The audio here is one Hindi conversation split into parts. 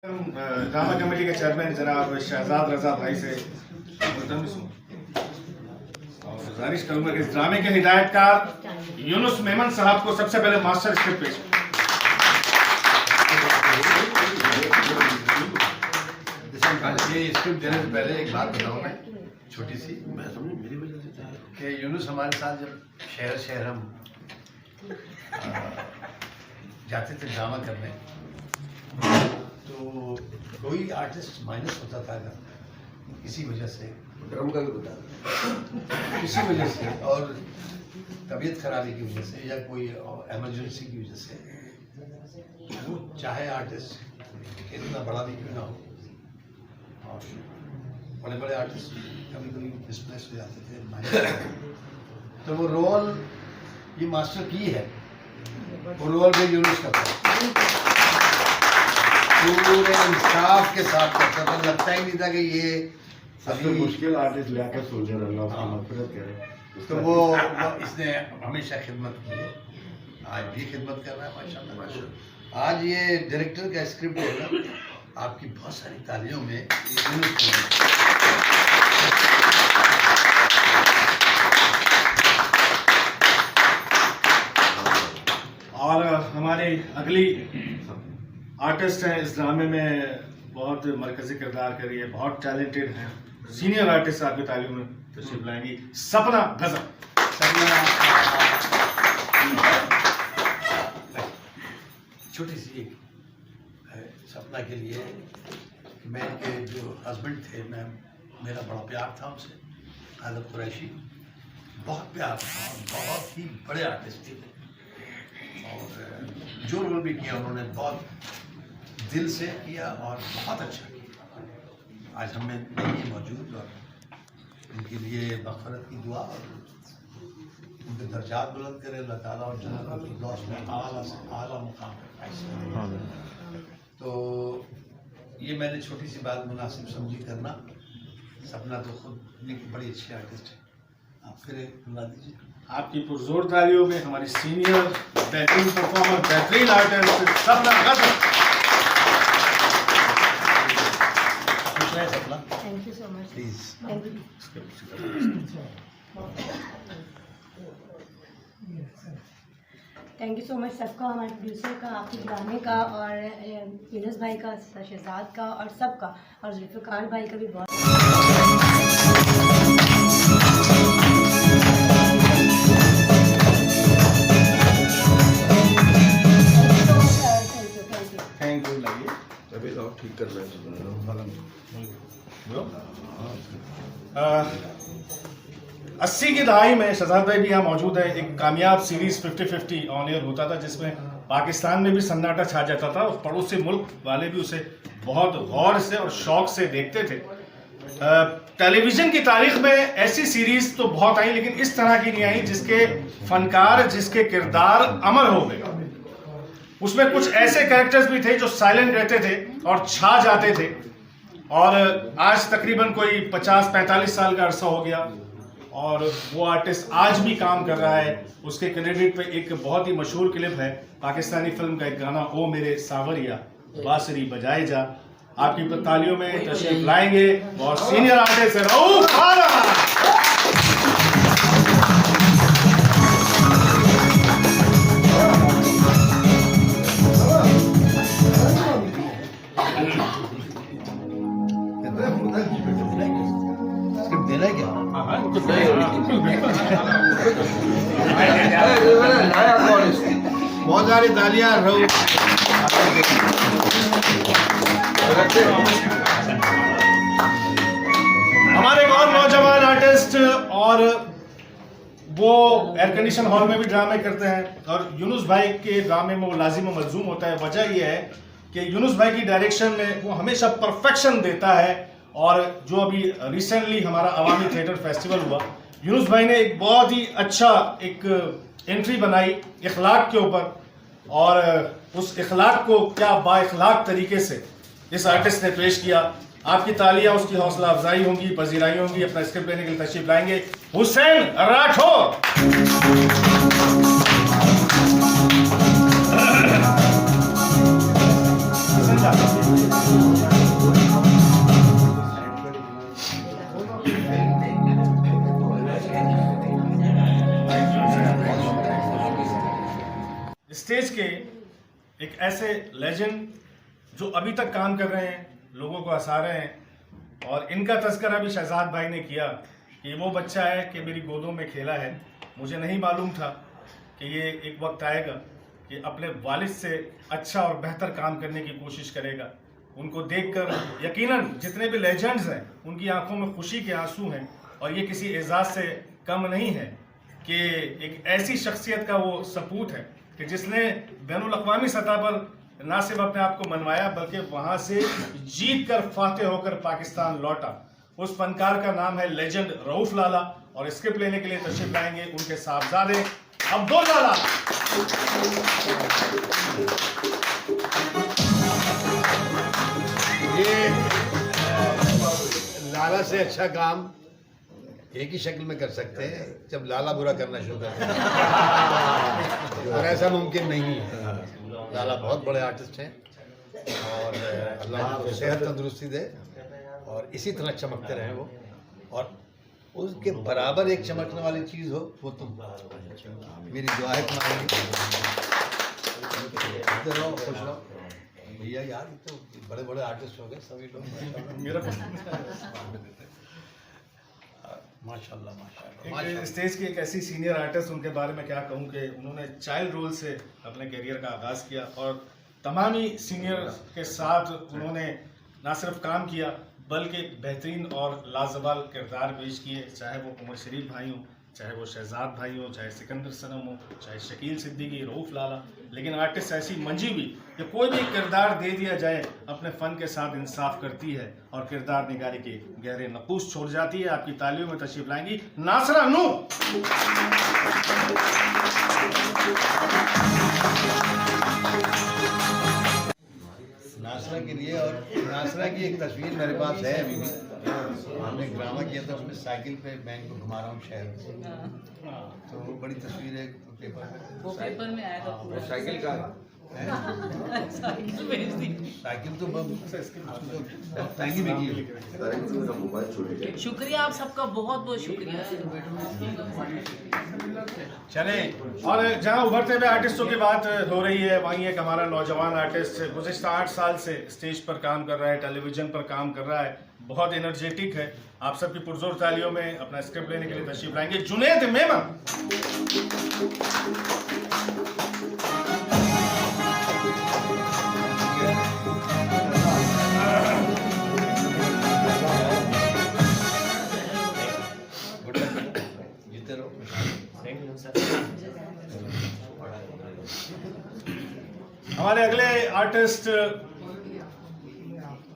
ड्रामा कमेटी के चेयरमैन जनाब शहजाद रजा भाई से और गुजारिश करूंगा कि इस ड्रामे के हिदायतकार यूनुस मेमन साहब को सबसे पहले मास्टर स्क्रिप्ट पेश ये स्क्रिप्ट देने से पहले एक बात बताऊं मैं छोटी सी कि यूनुस हमारे साथ जब शहर हम जाते थे ड्रामा करने तो कोई आर्टिस्ट माइनस होता था अगर किसी वजह से ड्रम का भी बता किसी वजह से और तबीयत खराबी की वजह से या कोई एमरजेंसी की वजह से वो चाहे आर्टिस्ट कितना बड़ा भी क्यों ना हो और बड़े बड़े आर्टिस्ट कभी कभी डिस्प्लेस हो जाते थे माइनस तो वो रोल ये मास्टर की है वो रोल में यूनुस का था पूरे इंसाफ के साथ करता था लगता ही नहीं था कि ये सबसे मुश्किल आर्टिस्ट लाकर सोल्जर अल्लाह का मग़फ़िरत करे तो वो इसने हमेशा खिदमत की है आज भी खिदमत कर रहा है माशाल्लाह। आज ये डायरेक्टर का स्क्रिप्ट होगा आपकी बहुत सारी तालियों में और हमारे अगली आर्टिस्ट हैं इस ड्रामे में बहुत मरकजी किरदार कर रही है, बहुत टैलेंटेड हैं, सीनियर आर्टिस्ट आपकी तालीम में तशरीफ लाएंगी सपना गजब। छोटी सी सपना के लिए मैं के जो हस्बैंड थे मैं मेरा बड़ा प्यार था उनसे आदब कुरैशी बहुत प्यार था और बहुत ही बड़े आर्टिस्ट थे और जो रोल भी किया उन्होंने बहुत दिल से किया और बहुत अच्छा किया। आज हमें नहीं मौजूद और उनके लिए मग़फ़िरत की दुआ और उनके दर्जात बुलंद करे अल्लाह ताला और जन्नत की दौस में आला से आला मुकाम पे। तो ये मैंने छोटी सी बात मुनासिब समझी करना। सपना तो खुद एक बड़ी अच्छी आर्टिस्ट है। आप फिर बुला दीजिए। आपकी पुरजोर तालियों में हमारी सीनियर बेहतरीन परफॉर्मर बेहतरीन आर्टिस्ट सपना गजब। Thank you so much. Please Thank you. Thank you so much सबका, हमारे प्रोड्यूसर का, आपके ड्रामे का और यूनुस भाई का, शहजाद का और सबका और जुल्फ़िकार भाई का भी बहुत थैंक यू लगिए तभी तो ठीक कर रहे हैं 80 की दहाई में शहजाद भाई भी यहाँ मौजूद है। एक कामयाब सीरीज 50-50 ऑन एयर होता था जिसमें पाकिस्तान में भी सन्नाटा छा जाता था और पड़ोसी मुल्क वाले भी उसे बहुत गौर से और शौक से देखते थे। टेलीविज़न की तारीख में ऐसी सीरीज तो बहुत आई लेकिन इस तरह की नहीं आई जिसके फनकार जिसके किरदार अमर हो गए। उसमें कुछ ऐसे कैरेक्टर्स भी थे जो साइलेंट रहते थे और छा जाते थे और आज तकरीबन कोई 50-45 साल का अरसा हो गया और वो आर्टिस्ट आज भी काम कर रहा है। उसके क्रेडिट पे एक बहुत ही मशहूर क्लिप है पाकिस्तानी फिल्म का एक गाना ओ मेरे सावरिया बांसुरी बजाए जा। आपकी तालियों में तशरीफ लाएंगे बहुत सीनियर आर्टिस्ट है रऊफ खान। स्क्रिप्ट देना है क्या? बहुत सारी तालियां हमारे एक और नौजवान आर्टिस्ट और वो एयर कंडीशन हॉल में भी ड्रामे करते हैं और यूनुस भाई के ड्रामे में वो लाजिम व मलजूम होता है। वजह यह है कि यूनुस भाई की डायरेक्शन में वो हमेशा परफेक्शन देता है और जो अभी रिसेंटली हमारा अवामी थिएटर फेस्टिवल हुआ यूनुस भाई ने एक बहुत ही अच्छा एक एंट्री बनाई इखलाक के ऊपर और उस इखलाक को क्या बाइखलाक तरीके से इस आर्टिस्ट ने पेश किया। आपकी तालियां उसकी हौसला अफजाई होंगी, पजीराई होंगी। अपना स्क्रिप्ट लेने के लिए तशरीफ लाएंगे हुसैन राठौर। ऐसे लेजेंड जो अभी तक काम कर रहे हैं, लोगों को हंसा रहे हैं, और इनका तज़किरा भी शहजाद भाई ने किया कि वो बच्चा है कि मेरी गोदों में खेला है। मुझे नहीं मालूम था कि ये एक वक्त आएगा कि अपने वालिद से अच्छा और बेहतर काम करने की कोशिश करेगा। उनको देखकर यकीनन जितने भी लेजेंड्स हैं उनकी आंखों में खुशी के आंसू हैं, और ये किसी एजाज़ से कम नहीं है कि एक ऐसी शख्सियत का वो सपूत है कि जिसने बैनुल-अक़वामी सतह पर ना सिर्फ अपने आप को मनवाया बल्कि वहाँ से जीत कर फाते होकर पाकिस्तान लौटा। उस फनकार का नाम है लेजेंड रऊफ लाला, और स्क्रिप्ट लेने के लिए तशरीफ लाएंगे उनके साहबजादे अब्दुल लाला। ये लाला से अच्छा काम एक ही शक्ल में कर सकते हैं जब लाला बुरा करना शुरू कर दें, और ऐसा मुमकिन नहीं है। लाला बहुत बड़े आर्टिस्ट हैं और अल्लाह उनको सेहत तंदुरुस्ती दे और इसी तरह चमकते रहें वो, और उसके बराबर एक चमकने वाली चीज़ हो वो तुम। मेरी दुआ है तुम्हारी, खुश रहो भैया। यार ये तो बड़े बड़े आर्टिस्ट हो गए सभी लोग। मेरा माशाल्लाह माशाल्लाह। एक स्टेज की एक ऐसी सीनियर आर्टिस्ट, उनके बारे में क्या कहूँ कि उन्होंने चाइल्ड रोल से अपने करियर का आगाज़ किया और तमाम ही सीनियर के साथ उन्होंने ना सिर्फ काम किया बल्कि बेहतरीन और लाजवाब किरदार पेश किए, चाहे वो उमर शरीफ भाई हों, चाहे वो शहजाद भाई हो, चाहे सिकंदर सनम हो, चाहे शकील सिद्दीकी, रऊफ लाला। लेकिन आर्टिस्ट ऐसी मंजी भी कि कोई भी किरदार दे दिया जाए अपने फ़न के साथ इंसाफ करती है और किरदार निगारी के गहरे नकूश छोड़ जाती है। आपकी तालियों में तशरीफ लाएंगी नासरा नूर। नासरा के लिए, और नासरा की एक तस्वीर मेरे पास है अभी भी। हमने ड्रामा किया था उसमें साइकिल पे बैंक को घुमा रहा हूँ शहर में, तो वो बड़ी तस्वीर है पेपर में। वो पेपर में आया था। साइकिल का साइकिल भेज दी। साइकिल तो बहुत महंगी बिकी है। शुक्रिया आप सबका, बहुत बहुत शुक्रिया। चले, और जहां उभरते हुए आर्टिस्टों की बात हो रही है, वहीं एक हमारा नौजवान आर्टिस्ट गुज़िश्ता 8 साल से स्टेज पर काम कर रहा है, टेलीविज़न पर काम कर रहा है, बहुत एनर्जेटिक है। आप सबकी पुरजोर तालियों में अपना स्क्रिप्ट लेने के लिए तशरीफ लाएंगे जुनैद मेमन। जीते रहो। हमारे अगले आर्टिस्ट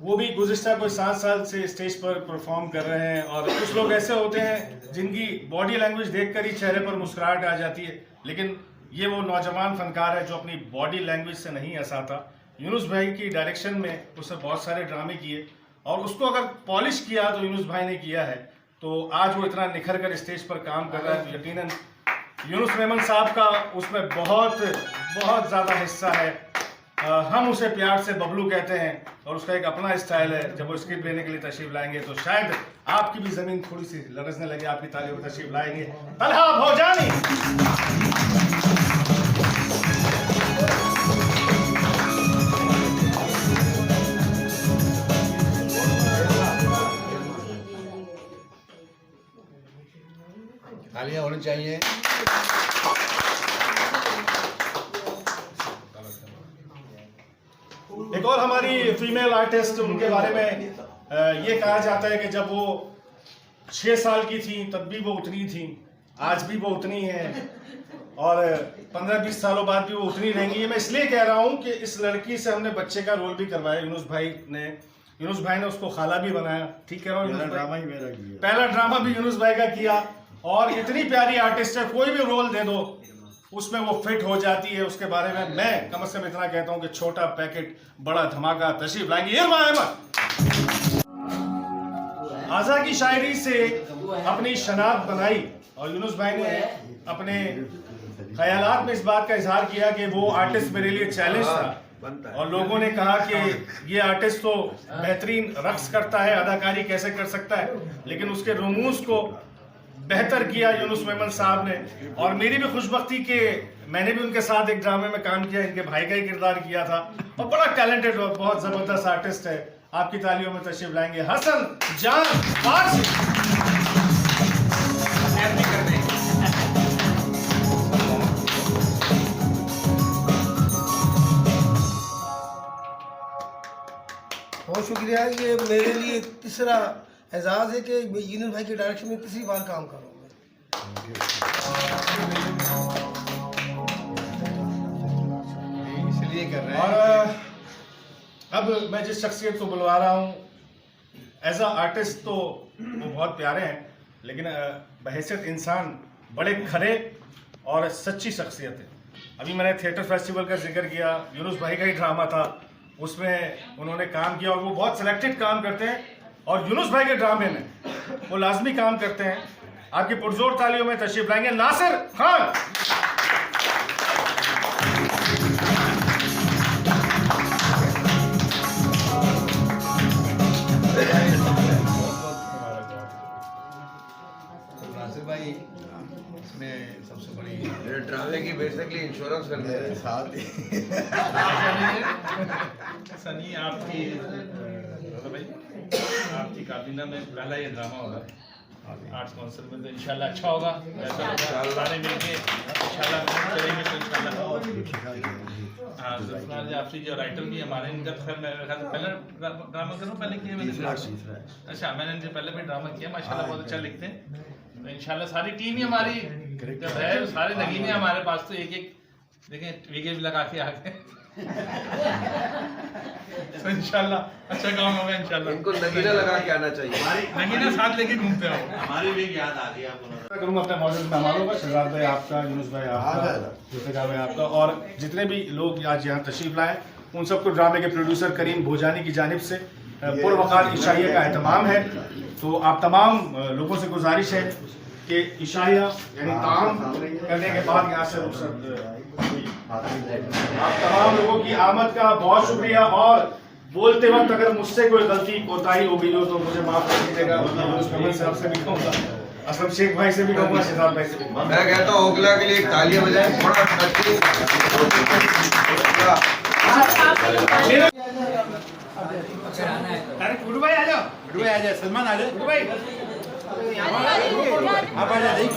वो भी गुज़िश्ता कोई 7 साल से स्टेज पर परफॉर्म कर रहे हैं, और कुछ लोग ऐसे होते हैं जिनकी बॉडी लैंग्वेज देखकर ही चेहरे पर मुस्कुराहट आ जाती है, लेकिन ये वो नौजवान फनकार है जो अपनी बॉडी लैंग्वेज से नहीं हंसाता। यूनुस भाई की डायरेक्शन में उसने बहुत सारे ड्रामे किए, और उसको अगर पॉलिश किया तो यूनुस भाई ने किया है, तो आज वो इतना निखर कर स्टेज पर काम कर रहा है, तो यकीनन यूनुस मेमन साहब का उसमें बहुत बहुत ज़्यादा हिस्सा है। हम उसे प्यार से बबलू कहते हैं, और उसका एक अपना स्टाइल है। जब वो स्क्रिप्ट लेने के लिए तशरीफ लाएंगे तो शायद आपकी भी ज़मीन थोड़ी सी लरजने लगे। आपकी तालियों में तशरीफ लाएंगे तलहा भौजानी। तालियां होनी चाहिए। एक और हमारी फीमेल आर्टिस्ट, उनके बारे में ये कहा जाता है कि जब वो 6 साल की थी तब भी वो उतनी थी, आज भी वो उतनी है, और 15-20 सालों बाद भी वो उतनी रहेंगी। ये मैं इसलिए कह रहा हूँ कि इस लड़की से हमने बच्चे का रोल भी करवाया यूनुस भाई ने उसको खाला भी बनाया। ठीक कह रहा हूँ? ड्रामा ही मेरा किया, पहला ड्रामा भी यूनुस भाई का किया, और इतनी प्यारी आर्टिस्ट है, कोई भी रोल दे दो उसमें वो फिट हो जाती है। उसके बारे में मैं कम से कम इतना कहता हूँ कि छोटा पैकेट बड़ा धमाका। तशरीफ लाएंगे इरमा अहमद। आज़ा की शायरी से अपनी शनाख्त बनाई, और यूनुस भाई ने अपने ख्यालात में इस बात का इजहार किया कि वो आर्टिस्ट मेरे लिए चैलेंज था, और लोगों ने कहा कि ये आर्टिस्ट तो बेहतरीन रक्स करता है, अदाकारी कैसे कर सकता है, लेकिन उसके रुमूज को बेहतर किया यूनुस मेमन साहब ने, और मेरी भी खुशबख्ती के मैंने भी उनके साथ एक ड्रामे में काम किया, इनके भाई का ही किरदार किया था, और बड़ा टैलेंटेड और बहुत ज़बरदस्त आर्टिस्ट है। आपकी तालियों में तशरीफ लाएंगे हसन जान फारसी। बहुत शुक्रिया। ये मेरे लिए तीसरा एजाज़ है कि मैं यूनुस भाई के डायरेक्शन में तीसरी बार काम कर रहा हूँ। इसलिए कर रहे हैं। और अब मैं जिस शख्सियत को बुलवा रहा हूँ एज अ आर्टिस्ट, तो वो बहुत प्यारे हैं, लेकिन बहैसियत इंसान बड़े खरे और सच्ची शख्सियत है। अभी मैंने थिएटर फेस्टिवल का जिक्र किया, यूनुस भाई का ही ड्रामा था, उसमें उन्होंने काम किया और वो बहुत सिलेक्टेड काम करते हैं, और यूनुस भाई के ड्रामे में वो लाजमी काम करते हैं। आपकी पुरजोर तालियों में तशरीफ लाएंगे नासिर खान। नासिर भाई इसमें सबसे बड़ी मेरे ड्रामे की बेसिकली इंश्योरेंस करते हैं साथ ही सनी आपकी भाई आपकी काबीना में पहला ये ड्रामा होगा आर्ट्स काउंसिल में, तो इंशाल्लाह अच्छा होगा। सारे मिलके इंशाल्लाह करेंगे तो इंशाल्लाह। हाँ, जुल्फकार जी आपसी जो राइटर भी हमारे, इनका तो खैर मेरे ख्याल से पहला ड्रामा करूँ, पहले किया मैंने? अच्छा, मैंने इनसे पहले भी ड्रामा किया, माशाल्लाह बहुत अच्छा लिखते हैं। तो इंशाल्लाह सारी टीम ही हमारी जब है, सारे नगीने हमारे पास, तो एक एक देखें वीके भी लगा के आ गए। तो इंशाल्लाह अच्छा काम होगा इंशाल्लाह। इनको नगीना लगा के आना चाहिए। नगीना साथ लेके घूमते हो। मैं करूँगा अपने मौजूद मेहमानों का, शहजाद भाई आपका, यूनुस भाई आपका, जुल्फ़िकार भाई आपका, और जितने भी लोग आज यहाँ तशरीफ लाए उन सबको ड्रामे के प्रोड्यूसर करीम भोजानी की जानिब से पुरवकार इशाइया का एहतमाम है। तो आप तमाम लोगों से गुजारिश है कि इशाइया यानी काम करने के बाद यहाँ से रुखसत। आप तमाम लोगों की आमद का बहुत शुक्रिया, और बोलते वक्त अगर मुझसे कोई गलती कोताही हो गई हो तो मुझे माफ कर दीजिएगा। यूनुस मेमन साहब से भी कहूँगा, असलम शेख भाई से भी कहूँगा, शहजाद भाई से भी। मैं कहता हूँ ओगला के लिए तालियां बजाएं। बड़ा गुरु भाई आ जाओ, सलमान आ जाओ, गुरु भाई आप आ जाइए।